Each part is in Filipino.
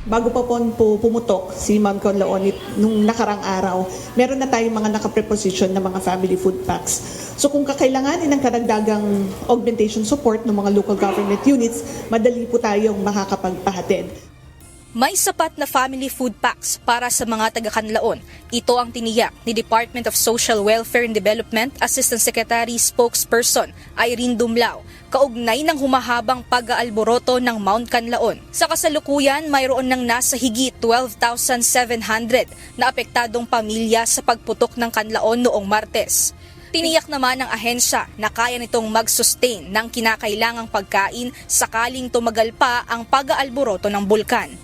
Bago pa po pumutok si Ma'am Conlaon nung nakarang araw, meron na tayong mga nakapreposition na mga family food packs. So kung kakailanganin ng karagdagang augmentation support ng mga local government units, madali po tayong makakapagpahatid. May sapat na family food packs para sa mga taga-Canlaon. Ito ang tiniyak ni Department of Social Welfare and Development Assistant Secretary Spokesperson Irene Dumlao, kaugnay ng humahabang pag-aalboroto ng Mount Canlaon. Sa kasalukuyan, mayroon ng nasa higit 12,700 na apektadong pamilya sa pagputok ng Canlaon noong Martes. Tiniyak naman ng ahensya na kaya nitong mag-sustain ng kinakailangang pagkain sakaling tumagal pa ang pag-aalboroto ng bulkan.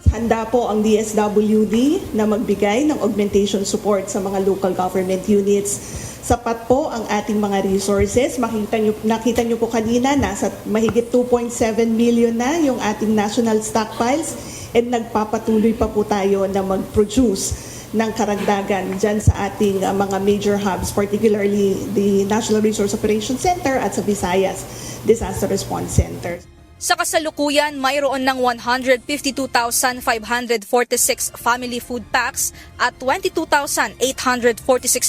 Handa po ang DSWD na magbigay ng augmentation support sa mga local government units. Sapat po ang ating mga resources. Nakita nyo po kanina, nasa mahigit 2.7 million na yung ating national stockpiles and nagpapatuloy pa po tayo na mag-produce ng karagdagan dyan sa ating mga major hubs, particularly the National Resource Operations Center at sa Visayas Disaster Response Center. Sa kasalukuyan, mayroon ng 152,546 family food packs at 22,846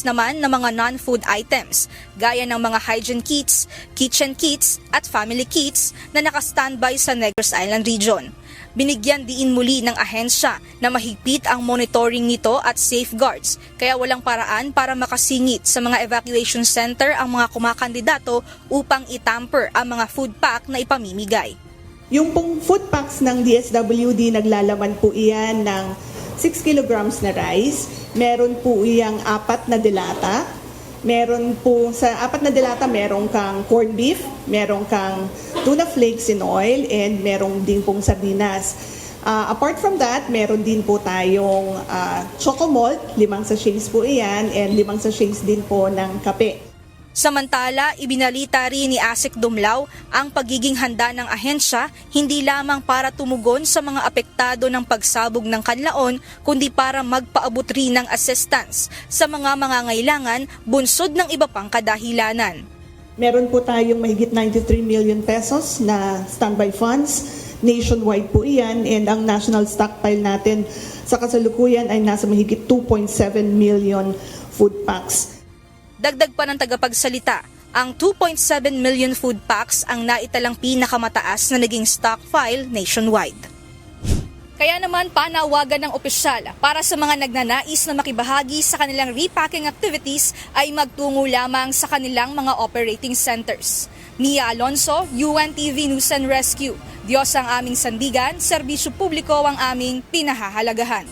naman na mga non-food items, gaya ng mga hygiene kits, kitchen kits at family kits na naka-standby sa Negros Island region. Binigyan diin muli ng ahensya na mahigpit ang monitoring nito at safeguards, kaya walang paraan para makasingit sa mga evacuation center ang mga kumakandidato upang itamper ang mga food pack na ipamimigay. Yung pong food packs ng DSWD, naglalaman po iyan ng 6 kilograms na rice, meron po iyang 4 na delata, meron po sa 4 na delata meron kang corned beef, meron kang tuna flakes in oil, and meron din pong sardinas. Apart from that, meron din po tayong choco malt, 5 sachets po iyan, and 5 sachets din po ng kape. Samantala, ibinalita rin ni Asik Dumlao ang pagiging handa ng ahensya hindi lamang para tumugon sa mga apektado ng pagsabog ng Canlaon, kundi para magpaabot rin ng assistance sa mga mangangailangan bunsod ng iba pang kadahilanan. Meron po tayong mahigit 93 million pesos na standby funds. Nationwide po iyan, and ang national stockpile natin sa kasalukuyan ay nasa mahigit 2.7 million food packs. Dagdag pa ng tagapagsalita, ang 2.7 million food packs ang naitalang pinakamataas na naging stockpile nationwide. Kaya naman panawagan ng opisyal para sa mga nagnanais na makibahagi sa kanilang repacking activities ay magtungo lamang sa kanilang mga operating centers. Mia Alonso, UNTV News and Rescue. Diyos ang aming sandigan, serbisyo publiko ang aming pinahahalagahan.